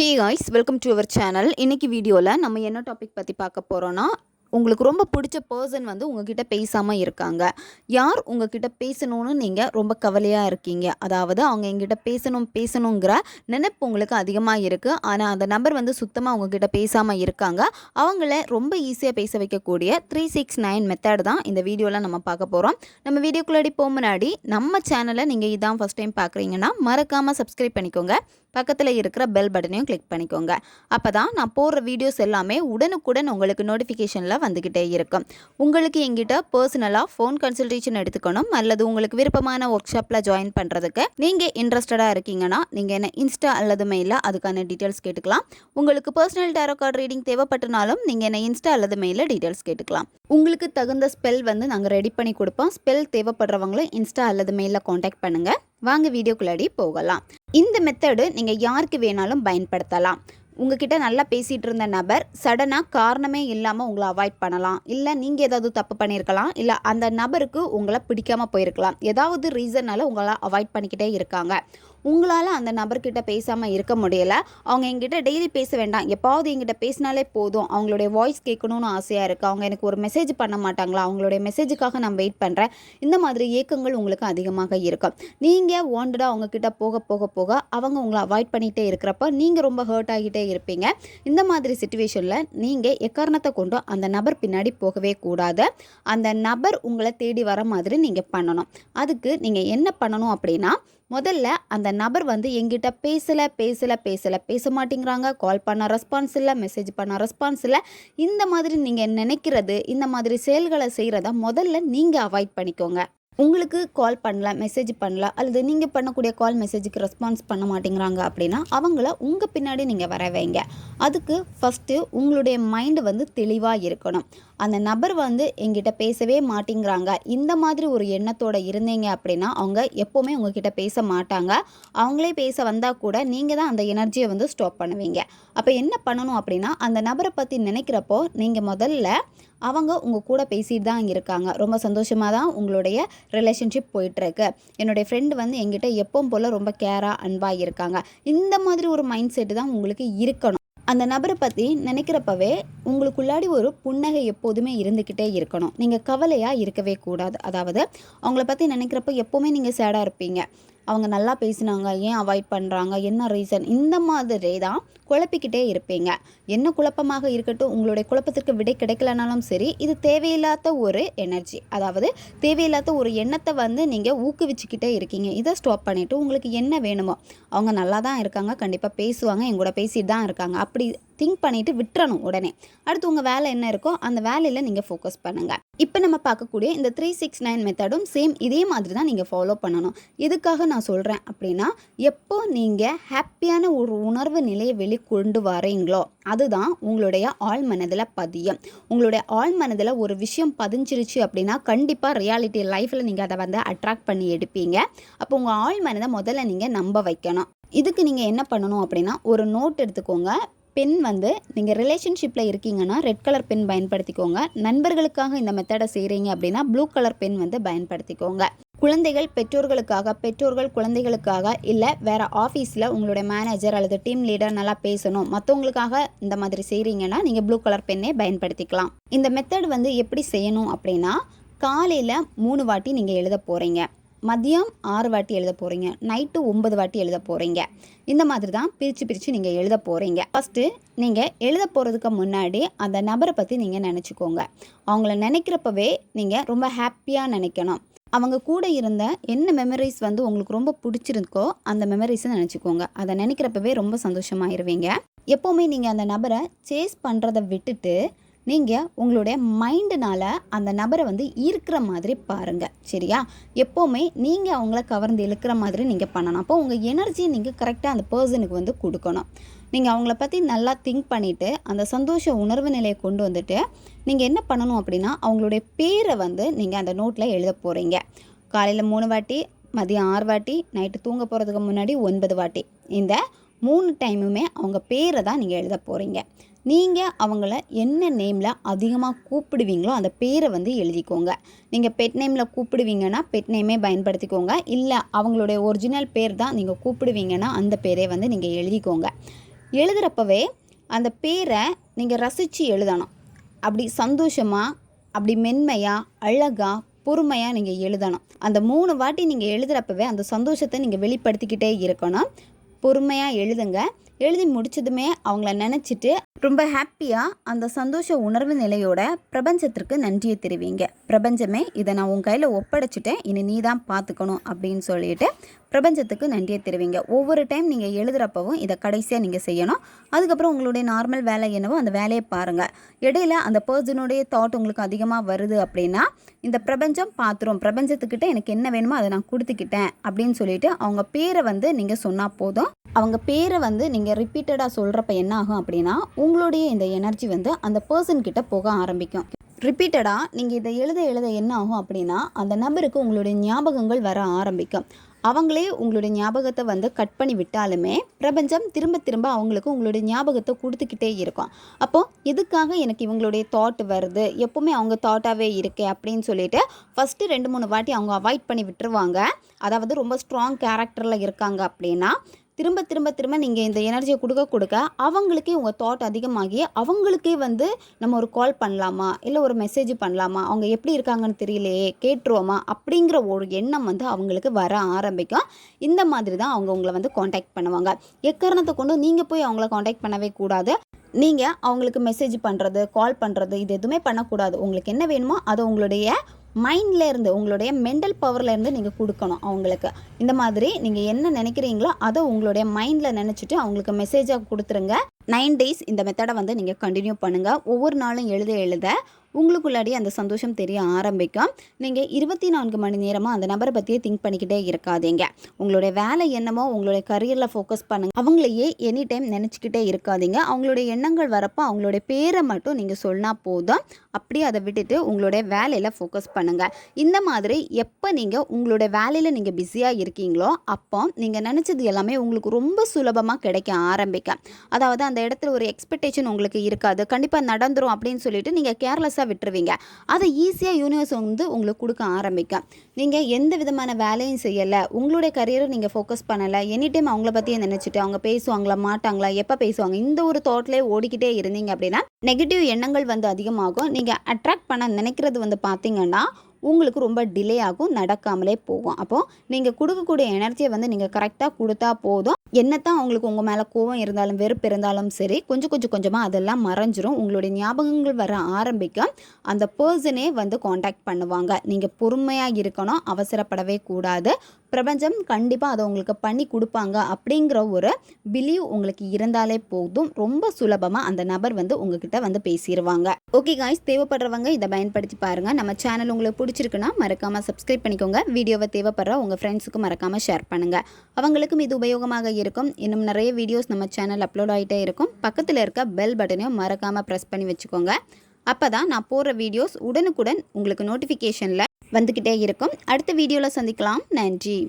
Hey guys, welcome to our channel. இன்றைக்கி வீடியோவில் நம்ம என்ன டாபிக் பற்றி பார்க்க போகிறோன்னா, உங்களுக்கு ரொம்ப பிடிச்ச பர்சன் வந்து உங்ககிட்ட பேசாமல் இருக்காங்க. யார் உங்ககிட்ட பேசணும்னு நீங்கள் ரொம்ப கவலையாக இருக்கீங்க. அதாவது அவங்க எங்கிட்ட பேசணுங்கிற நினைப்பு உங்களுக்கு அதிகமாக இருக்குது. ஆனால் அந்த நபர் வந்து சுத்தமாக உங்ககிட்ட பேசாமல் இருக்காங்க. அவங்கள ரொம்ப ஈஸியாக பேச வைக்கக்கூடிய 369 மெத்தட் தான் இந்த வீடியோவில் நம்ம பார்க்க போகிறோம். நம்ம வீடியோக்குள்ளாடி போக முன்னாடி நம்ம சேனலை நீங்கள் இதான் ஃபஸ்ட் டைம் பார்க்குறீங்கன்னா மறக்காமல் சப்ஸ்கிரைப் பண்ணிக்கோங்க. பக்கத்தில் இருக்கிற பெல் பட்டனையும் கிளிக் பண்ணிக்கோங்க. அப்போ தான் நான் போடுற வீடியோஸ் எல்லாமே உடனுக்குடன் உங்களுக்கு நோட்டிஃபிகேஷனில் வந்துக்கிட்டே இருக்கும். உங்களுக்கு எங்கிட்ட பர்சனலாக ஃபோன் கன்சல்டேஷன் எடுத்துக்கணும் அல்லது உங்களுக்கு விருப்பமான ஒர்க் ஷாப்பில் ஜாயின் பண்ணுறதுக்கு நீங்கள் இன்ட்ரெஸ்டடாக இருக்கீங்கன்னா நீங்கள் என்ன இன்ஸ்டா அல்லது மெயிலில் அதுக்கான டீட்டெயில்ஸ் கேட்டுக்கலாம். உங்களுக்கு பர்சனல் டேரோ கார்டு ரீடிங் தேவைப்பட்டனாலும் நீங்கள் என்ன இன்ஸ்டா அல்லது மெயிலில் டீட்டெயில்ஸ் கேட்டுக்கலாம். உங்களுக்கு தகுந்த ஸ்பெல் வந்து நாங்கள் ரெடி பண்ணி கொடுப்போம். ஸ்பெல் தேவைப்படுறவங்களும் இன்ஸ்டா அல்லது மெயிலில் காண்டாக்ட் பண்ணுங்கள். வாங்க வீடியோக்குள்ளாடி போகலாம். இந்த மெத்தடு நீங்கள் யாருக்கு வேணாலும் பயன்படுத்தலாம். உங்ககிட்ட நல்லா பேசிகிட்டு இருந்த நபர் சடனாக காரணமே இல்லாமல் உங்களை அவாய்ட் பண்ணலாம். இல்லை நீங்கள் ஏதாவது தப்பு பண்ணியிருக்கலாம். இல்லை அந்த நபருக்கு உங்களை பிடிக்காமல் போயிருக்கலாம். ஏதாவது ரீசனால் உங்களை அவாய்ட் பண்ணிக்கிட்டே இருக்காங்க. உங்களால் அந்த நபர்கிட்ட பேசாமல் இருக்க முடியலை. அவங்க எங்கிட்ட டெய்லி பேச வேண்டாம், எப்பாவது எங்கிட்ட பேசினாலே போதும், அவங்களுடைய வாய்ஸ் கேட்கணும்னு ஆசையாக இருக்குது, அவங்க எனக்கு ஒரு மெசேஜ் பண்ண மாட்டாங்களா, அவங்களுடைய மெசேஜுக்காக நான் வெயிட் பண்ணுறேன். இந்த மாதிரி ஏக்கங்கள் உங்களுக்கு அதிகமாக இருக்கும். நீங்கள் வாண்டடாக அவங்கக்கிட்ட போக போக போக அவங்க உங்களை அவாய்ட் பண்ணிகிட்டே இருக்கிறப்ப நீங்கள் ரொம்ப ஹர்ட் ஆகிட்டே இருப்பீங்க. இந்த மாதிரி சிச்சுவேஷனில் நீங்கள் எக்காரணத்தை கொண்டு அந்த நபர் பின்னாடி போகவே கூடாது. அந்த நபர் உங்களை தேடி வர மாதிரி நீங்கள் பண்ணணும். அதுக்கு நீங்கள் என்ன பண்ணணும் அப்படின்னா, முதல்ல அந்த நபர் வந்து எங்கிட்ட பேச மாட்டேங்கிறாங்க, கால் பண்ண ரெஸ்பான்ஸ் இல்லை, மெசேஜ் பண்ண ரெஸ்பான்ஸ் இல்லை, இந்த மாதிரி நீங்கள் நினைக்கிறது, இந்த மாதிரி செயல்களை செய்கிறத முதல்ல நீங்கள் அவாய்ட் பண்ணிக்கோங்க. உங்களுக்கு கால் பண்ணல, மெசேஜ் பண்ணல, அல்லது நீங்கள் பண்ணக்கூடிய கால் மெசேஜுக்கு ரெஸ்பான்ஸ் பண்ண மாட்டேங்கிறாங்க அப்படின்னா அவங்கள உங்கள் பின்னாடி நீங்கள் வர வைங்க. அதுக்கு ஃபஸ்ட்டு உங்களுடைய மைண்டு வந்து தெளிவாக இருக்கணும். அந்த நபர் வந்து எங்கிட்ட பேசவே மாட்டேங்கிறாங்க, இந்த மாதிரி ஒரு எண்ணத்தோடு இருந்தீங்க அப்படின்னா அவங்க எப்போவுமே உங்ககிட்ட பேச மாட்டாங்க. அவங்களே பேச வந்தால் கூட நீங்கள் தான் அந்த எனர்ஜியை வந்து ஸ்டாப் பண்ணுவீங்க. அப்போ என்ன பண்ணணும் அப்படின்னா, அந்த நபரை பற்றி நினைக்கிறப்போ நீங்கள் முதல்ல அவங்க உங்கள் கூட பேசிட்டு தான் இருக்காங்க, ரொம்ப சந்தோஷமாக தான் உங்களுடைய ரிலேஷன்ஷிப் போயிட்டுருக்கு, என்னுடைய ஃப்ரெண்டு வந்து எங்கிட்ட எப்பவும் போல் ரொம்ப கேராக அன்பாக இருக்காங்க, இந்த மாதிரி ஒரு மைண்ட் செட்டு தான் உங்களுக்கு இருக்கணும். அந்த நபரை பற்றி நினைக்கிறப்பவே உங்களுக்குள்ளாடி ஒரு புன்னகை எப்போதுமே இருந்துக்கிட்டே இருக்கணும். நீங்கள் கவலையாக இருக்கவே கூடாது. அதாவது அவங்கள பற்றி நினைக்கிறப்ப எப்போவுமே நீங்கள் சேடாக இருப்பீங்க. அவங்க நல்லா பேசினாங்க, ஏன் அவாய்ட் பண்ணுறாங்க, என்ன ரீசன், இந்த மாதிரி தான் குழப்பிக்கிட்டே இருப்பீங்க. என்ன குழப்பமாக இருக்கட்டும், உங்களுடைய குழப்பத்திற்கு விடை கிடைக்கலனாலும் சரி, இது தேவையில்லாத ஒரு எனர்ஜி, அதாவது தேவையில்லாத ஒரு எண்ணத்தை வந்து நீங்கள் ஊக்குவிச்சுக்கிட்டே இருக்கீங்க. இதை ஸ்டாப் பண்ணிவிட்டு உங்களுக்கு என்ன வேணுமோ, அவங்க நல்லா தான் இருக்காங்க, கண்டிப்பாக பேசுவாங்க, என் கூட பேசிட்டு தான் இருக்காங்க, அப்படி திங்க் பண்ணிவிட்டு விட்டுறணும் உடனே. அடுத்து உங்கள் வேலை என்ன இருக்கோ அந்த வேலையில் நீங்கள் ஃபோக்கஸ் பண்ணுங்கள். இப்போ நம்ம பார்க்கக்கூடிய இந்த 369 மெத்தடும் சேம் இதே மாதிரி தான் நீங்கள் ஃபாலோ பண்ணணும். எதுக்காக நான் சொல்கிறேன் அப்படின்னா, எப்போ நீங்கள் ஹாப்பியான ஒரு உணர்வு நிலையை வெளிக்கொண்டு வரீங்களோ அதுதான் உங்களுடைய ஆழ் மனதில் பதியும். உங்களுடைய ஆழ் மனதில் ஒரு விஷயம் பதிஞ்சிருச்சு அப்படின்னா கண்டிப்பாக ரியாலிட்டி லைஃப்பில் நீங்கள் அதை வந்து அட்ராக்ட் பண்ணி எடுப்பீங்க. அப்போ உங்கள் ஆழ் மனதை முதல்ல நீங்கள் நம்ப வைக்கணும். இதுக்கு நீங்கள் என்ன பண்ணணும் அப்படின்னா, ஒரு நோட் எடுத்துக்கோங்க. பென் வந்து நீங்கள் ரிலேஷன்ஷிப்பில் இருக்கீங்கன்னா ரெட் கலர் பென் பயன்படுத்திக்கோங்க. நண்பர்களுக்காக இந்த மெத்தடை செய்கிறீங்க அப்படின்னா ப்ளூ கலர் பென் வந்து பயன்படுத்திக்கோங்க. குழந்தைகள் பெற்றோர்களுக்காக, பெற்றோர்கள் குழந்தைகளுக்காக, இல்லை வேறு ஆஃபீஸில் உங்களுடைய மேனேஜர் அல்லது டீம் லீடர் நல்லா பேசணும், மற்றவங்களுக்காக இந்த மாதிரி செய்கிறீங்கன்னா நீங்கள் ப்ளூ கலர் பென்னே பயன்படுத்திக்கலாம். இந்த மெத்தட் வந்து எப்படி செய்யணும் அப்படின்னா, காலையில் 3 வாட்டி நீங்கள் எழுத போகிறீங்க, மதியம் 6 வாட்டி எழுத போகிறீங்க, நைட்டு 9 வாட்டி எழுத போகிறீங்க. இந்த மாதிரி தான் பிரித்து நீங்கள் எழுத போகிறீங்க. ஃபஸ்ட்டு நீங்கள் எழுத போகிறதுக்கு முன்னாடி அந்த நபரை பற்றி நீங்கள் நினச்சிக்கோங்க. அவங்கள நினைக்கிறப்பவே நீங்கள் ரொம்ப ஹாப்பியாக நினைக்கணும். அவங்க கூட இருந்த என்ன மெமரிஸ் வந்து உங்களுக்கு ரொம்ப பிடிச்சிருக்கோ அந்த மெமரிஸை நினச்சிக்கோங்க. அதை நினைக்கிறப்பவே ரொம்ப சந்தோஷமாயிருவீங்க. எப்போவுமே நீங்கள் அந்த நபரை சேஸ் பண்ணுறதை விட்டுட்டு நீங்கள் உங்களுடைய மைண்டுனால் அந்த நபரை வந்து ஈர்க்கிற மாதிரி பாருங்கள், சரியா? எப்போவுமே நீங்கள் அவங்கள கவர்ந்து இழுக்கிற மாதிரி நீங்கள் பண்ணணும். அப்போ உங்கள் எனர்ஜியை நீங்கள் கரெக்டாக அந்த பர்சனுக்கு வந்து கொடுக்கணும். நீங்கள் அவங்கள பற்றி நல்லா திங்க் பண்ணிவிட்டு அந்த சந்தோஷ உணர்வு நிலையை கொண்டு வந்துட்டு நீங்கள் என்ன பண்ணணும் அப்படின்னா, அவங்களுடைய பேரை வந்து நீங்கள் அந்த நோட்டில் எழுத போகிறீங்க. காலையில் 3 வாட்டி, மதியம் 6 வாட்டி, நைட்டு தூங்க போகிறதுக்கு முன்னாடி 9 வாட்டி. இந்த 3 டைமுமே அவங்க பேரை தான் நீங்கள் எழுத போகிறீங்க. நீங்கள் அவங்கள என்ன நேமில் அதிகமாக கூப்பிடுவீங்களோ அந்த பேரை வந்து எழுதிக்கோங்க. நீங்கள் பெட் நேமில் கூப்பிடுவீங்கன்னா பெட் நேமே பயன்படுத்திக்கோங்க. இல்லை அவங்களுடைய ஒரிஜினல் பேர் தான் நீங்கள் கூப்பிடுவீங்கன்னா அந்த பேரே வந்து நீங்கள் எழுதிக்கோங்க. எழுதுகிறப்பவே அந்த பேரை நீங்கள் ரசித்து எழுதணும். அப்படி சந்தோஷமாக, அப்படி மென்மையாக, அழகாக, பொறுமையாக நீங்கள் எழுதணும். அந்த 3 வாட்டி நீங்கள் எழுதுகிறப்பவே அந்த சந்தோஷத்தை நீங்கள் வெளிப்படுத்திக்கிட்டே இருக்கணும். பொறுமையாக எழுதுங்க. எழுதி முடிச்சதுமே அவங்கள நினச்சிட்டு ரொம்ப ஹாப்பியாக அந்த சந்தோஷ உணர்வு நிலையோட பிரபஞ்சத்திற்கு நன்றியை தெரிவிங்க. பிரபஞ்சமே, இதை நான் உன் கையில் ஒப்படைச்சிட்டேன், இனி நீ தான் பார்த்துக்கணும் அப்படின்னு சொல்லிட்டு பிரபஞ்சத்துக்கு நன்றியை தெரிவிங்க. ஒவ்வொரு டைம் நீங்கள் எழுதுகிறப்பவும் இதை கடைசியாக நீங்கள் செய்யணும். அதுக்கப்புறம் உங்களுடைய நார்மல் வேலை என்னவோ அந்த வேலையை பாருங்கள். இடையில அந்த பர்சனுடைய தாட் உங்களுக்கு அதிகமாக வருது அப்படின்னா இந்த பிரபஞ்சம் பார்த்துரும். பிரபஞ்சத்துக்கிட்ட எனக்கு என்ன வேணுமோ அதை நான் கொடுத்துக்கிட்டேன் அப்படின்னு சொல்லிட்டு அவங்க பேரை நீங்கள் சொன்னால் போதும். அவங்க பேரை நீங்கள் ரிப்பீட்டடாக சொல்கிறப்ப என்ன ஆகும் அப்படின்னா உங்களுடைய இந்த எனர்ஜி அந்த பர்சன்கிட்ட போக ஆரம்பிக்கும். ரிப்பீட்டடாக நீங்கள் இதை எழுத என்ன ஆகும் அப்படின்னா அந்த நபருக்கு உங்களுடைய ஞாபகங்கள் வர ஆரம்பிக்கும். அவங்களே உங்களுடைய ஞாபகத்தை கட் பண்ணி விட்டாலுமே பிரபஞ்சம் திரும்ப திரும்ப அவங்களுக்கு உங்களுடைய ஞாபகத்தை கொடுத்துக்கிட்டே இருக்கும். அப்போது எதுக்காக எனக்கு இவங்களுடைய தாட் வருது, எப்போவுமே அவங்க தாட்டாகவே இருக்கே அப்படின்னு சொல்லிட்டு ஃபஸ்ட்டு 2-3 வாட்டி அவங்க அவாய்ட் பண்ணி விட்டுருவாங்க. அதாவது ரொம்ப ஸ்ட்ராங் கேரக்டரில் இருக்காங்க அப்படின்னா திரும்ப திரும்ப திரும்ப நீங்கள் இந்த எனர்ஜியை கொடுக்க அவங்களுக்கே உங்கள் தாட் அதிகமாகி அவங்களுக்கே நம்ம ஒரு கால் பண்ணலாமா, இல்லை ஒரு மெசேஜ் பண்ணலாமா, அவங்க எப்படி இருக்காங்கன்னு தெரியலையே, கேட்டுருவோமா அப்படிங்கிற ஒரு எண்ணம் அவங்களுக்கு வர ஆரம்பிக்கும். இந்த மாதிரி தான் அவங்க உங்களை காண்டாக்ட் பண்ணுவாங்க. எக்காரணத்தை கொண்டு நீங்கள் போய் அவங்கள காண்டாக்ட் பண்ணவே கூடாது. நீங்கள் அவங்களுக்கு மெசேஜ் பண்ணுறது, கால் பண்ணுறது இது எதுவுமே பண்ணக்கூடாது. உங்களுக்கு என்ன வேணுமோ அதை உங்களுடைய மைண்ட்லேருந்து, உங்களுடைய மென்டல் பவர்லேருந்து நீங்கள் கொடுக்கணும் அவங்களுக்கு. இந்த மாதிரி நீங்கள் என்ன நினைக்கிறீங்களோ அதை உங்களுடைய மைண்டில் நினச்சிட்டு அவங்களுக்கு மெசேஜாக கொடுத்துருங்க. 9 days இந்த மெத்தடை நீங்கள் கண்டினியூ பண்ணுங்கள். ஒவ்வொரு நாளும் எழுத உங்களுக்குள்ளாடி அந்த சந்தோஷம் தெரிய ஆரம்பிக்கும். நீங்கள் 24 மணி நேரமாக அந்த நபரை பற்றியே திங்க் பண்ணிக்கிட்டே இருக்காதீங்க. உங்களுடைய வேலை என்னமோ உங்களுடைய கரியரில் ஃபோக்கஸ் பண்ணுங்கள். அவங்களையே எனி டைம் நினச்சிக்கிட்டே இருக்காதீங்க. அவங்களுடைய எண்ணங்கள் வரப்போ அவங்களுடைய பேரை மட்டும் நீங்கள் சொன்னால் போதும். அப்படியே அதை விட்டுட்டு உங்களுடைய வேலையில் ஃபோக்கஸ் பண்ணுங்கள். இந்த மாதிரி எப்போ நீங்கள் உங்களுடைய வேலையில் நீங்கள் பிஸியாக இருக்கீங்களோ அப்போ நீங்கள் நினச்சது எல்லாமே உங்களுக்கு ரொம்ப சுலபமாக கிடைக்க ஆரம்பிக்கும். அதாவது அந்த இடத்துல ஒரு எக்ஸ்பெக்டேஷன் உங்களுக்கு இருக்காது. கண்டிப்பாக நடந்துரும் அப்படின்னு சொல்லிட்டு நீங்கள் கேர்லெஸ்ஸாக விட்டுருவீங்க. அதை ஈஸியாக யூனிவர்ஸ் உங்களுக்கு கொடுக்க ஆரம்பிக்கும். நீங்கள் எந்த விதமான வேலையும் செய்யலை, உங்களுடைய கரியரை நீங்கள் ஃபோக்கஸ் பண்ணலை, எனி டைம் அவங்கள பற்றியே நினச்சிட்டு அவங்க பேசுவாங்களா மாட்டாங்களா, எப்போ பேசுவாங்க, இந்த ஒரு தாட்லேயே ஓடிக்கிட்டே இருந்தீங்க அப்படின்னா நெகட்டிவ் எண்ணங்கள் அதிகமாகும். நீங்கள் அட்ராக்ட் பண்ண நினைக்கிறது பார்த்தீங்கன்னா உங்களுக்கு ரொம்ப டிலே ஆகும், நடக்காமலே போகும். அப்போது நீங்கள் கொடுக்கக்கூடிய எனர்ஜியை நீங்கள் கரெக்டாக கொடுத்தா போதும். என்னத்தான் அவங்களுக்கு உங்கள் மேலே கோவம் இருந்தாலும் வெறுப்பு இருந்தாலும் சரி கொஞ்சமாக அதெல்லாம் மறைஞ்சிரும். உங்களுடைய ஞாபகங்கள் வர ஆரம்பிக்கும். அந்த பர்சனே காண்டாக்ட் பண்ணுவாங்க. நீங்கள் பொறுமையாக இருக்கணும், அவசரப்படவே கூடாது. பிரபஞ்சம் கண்டிப்பாக அதை உங்களுக்கு பண்ணி கொடுப்பாங்க அப்படிங்கிற ஒரு பிலீவ் உங்களுக்கு இருந்தாலே போதும். ரொம்ப சுலபமாக அந்த நபர் உங்ககிட்ட பேசிடுவாங்க. ஓகே காய்ஸ், தேவைப்படுறவங்க இதை பயன்படுத்தி பாருங்கள். நம்ம சேனல் உங்களுக்கு பிடிச்சிருக்குன்னா மறக்காமல் சப்ஸ்கிரைப் பண்ணிக்கோங்க. வீடியோவை தேவைப்படுற உங்கள் ஃப்ரெண்ட்ஸுக்கு மறக்காமல் ஷேர் பண்ணுங்கள். அவங்களுக்கும் இது உபயோகமாக இருக்கும். இன்னும் நிறைய வீடியோஸ் நம்ம சேனல் அப்லோட் ஆகிட்டே இருக்கும். பக்கத்தில் இருக்க பெல் பட்டனையும் மறக்காமல் ப்ரெஸ் பண்ணி வச்சுக்கோங்க. அப்போ தான் நான் போடுற வீடியோஸ் உடனுக்குடன் உங்களுக்கு நோட்டிஃபிகேஷனில் வந்துக்கிட்டே இருக்கும். அடுத்த வீடியோவில் சந்திக்கலாம். நன்றி.